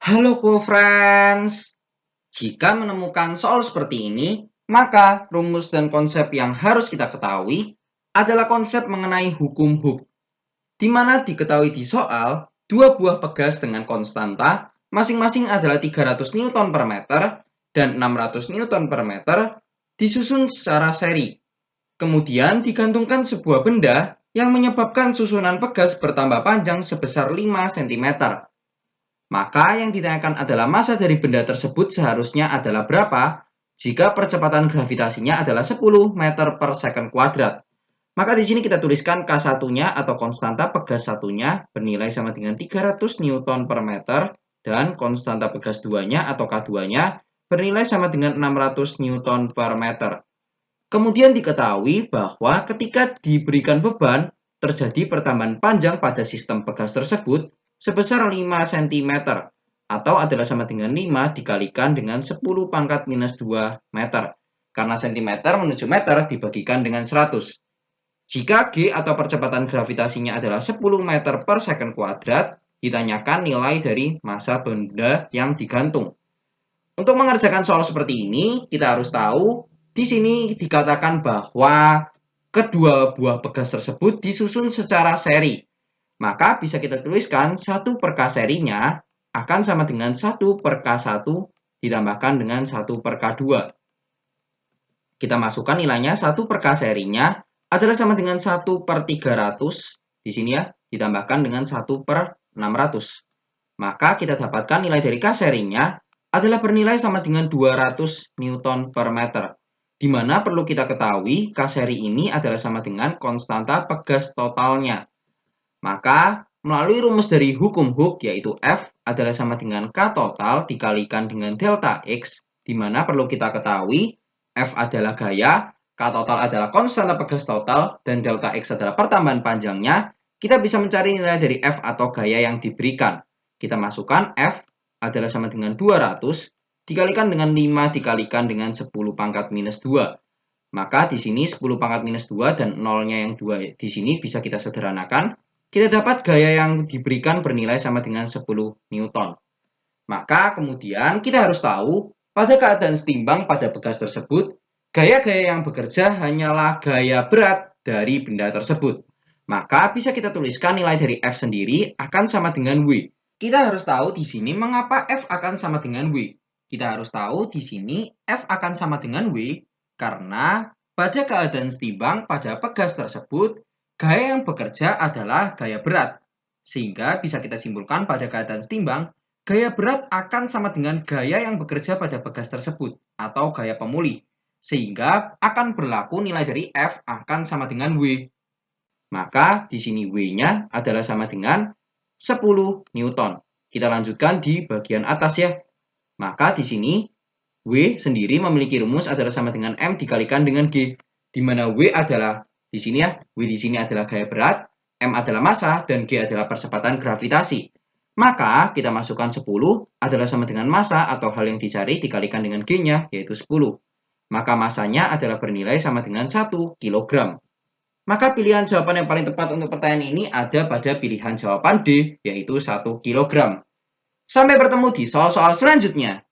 Halo co-friends, jika menemukan soal seperti ini, maka rumus dan konsep yang harus kita ketahui adalah konsep mengenai hukum Hooke, di mana diketahui di soal, dua buah pegas dengan konstanta masing-masing adalah 300 Newton per meter dan 600 Newton per meter disusun secara seri. Kemudian digantungkan sebuah benda yang menyebabkan susunan pegas bertambah panjang sebesar 5 cm. Maka yang ditanyakan adalah massa dari benda tersebut seharusnya adalah berapa jika percepatan gravitasinya adalah 10 meter per second kuadrat. Maka di sini kita tuliskan K1-nya atau konstanta pegas satunya bernilai sama dengan 300 Newton per meter dan konstanta pegas 2-nya atau K2-nya bernilai sama dengan 600 Newton per meter. Kemudian diketahui bahwa ketika diberikan beban, terjadi pertambahan panjang pada sistem pegas tersebut sebesar 5 cm atau adalah sama dengan 5 dikalikan dengan 10 pangkat minus 2 meter. Karena cm menuju meter dibagikan dengan 100. Jika G atau percepatan gravitasinya adalah 10 meter per second kuadrat, ditanyakan nilai dari massa benda yang digantung. Untuk mengerjakan soal seperti ini, kita harus tahu di sini dikatakan bahwa kedua buah pegas tersebut disusun secara seri. Maka bisa kita tuliskan 1 per K serinya akan sama dengan 1 per K1 ditambahkan dengan 1 per K2. Kita masukkan nilainya 1 per K serinya adalah sama dengan 1 per 300 di sini ya, ditambahkan dengan 1 per 600. Maka kita dapatkan nilai dari K serinya adalah bernilai sama dengan 200 Newton per meter. Di mana perlu kita ketahui K seri ini adalah sama dengan konstanta pegas totalnya. Maka melalui rumus dari hukum Hooke yaitu F adalah sama dengan K total dikalikan dengan delta X, di mana perlu kita ketahui F adalah gaya, K total adalah konstanta pegas total, dan delta X adalah pertambahan panjangnya. Kita bisa mencari nilai dari F atau gaya yang diberikan. Kita masukkan F adalah sama dengan 200 dikalikan dengan 5 dikalikan dengan 10 pangkat minus 2. Maka di sini 10 pangkat minus 2 dan 0-nya yang 2 di sini bisa kita sederhanakan. Kita dapat gaya yang diberikan bernilai sama dengan 10 Newton. Maka kemudian kita harus tahu pada keadaan setimbang pada pegas tersebut, gaya-gaya yang bekerja hanyalah gaya berat dari benda tersebut. Maka bisa kita tuliskan nilai dari F sendiri akan sama dengan W. Kita harus tahu di sini mengapa F akan sama dengan W. Kita harus tahu di sini F akan sama dengan W karena pada keadaan setimbang pada pegas tersebut, gaya yang bekerja adalah gaya berat. Sehingga bisa kita simpulkan pada keadaan setimbang, gaya berat akan sama dengan gaya yang bekerja pada pegas tersebut atau gaya pemulih. Sehingga akan berlaku nilai dari F akan sama dengan W. Maka di sini W-nya adalah sama dengan 10 Newton. Kita lanjutkan di bagian atas ya. Maka di sini W sendiri memiliki rumus adalah sama dengan M dikalikan dengan G. Di mana W adalah di sini ya, W di sini adalah gaya berat, M adalah massa, dan G adalah percepatan gravitasi. Maka kita masukkan 10 adalah sama dengan massa atau hal yang dicari dikalikan dengan G-nya yaitu 10. Maka massanya adalah bernilai sama dengan 1 kg. Maka pilihan jawaban yang paling tepat untuk pertanyaan ini ada pada pilihan jawaban D yaitu 1 kg. Sampai bertemu di soal-soal selanjutnya.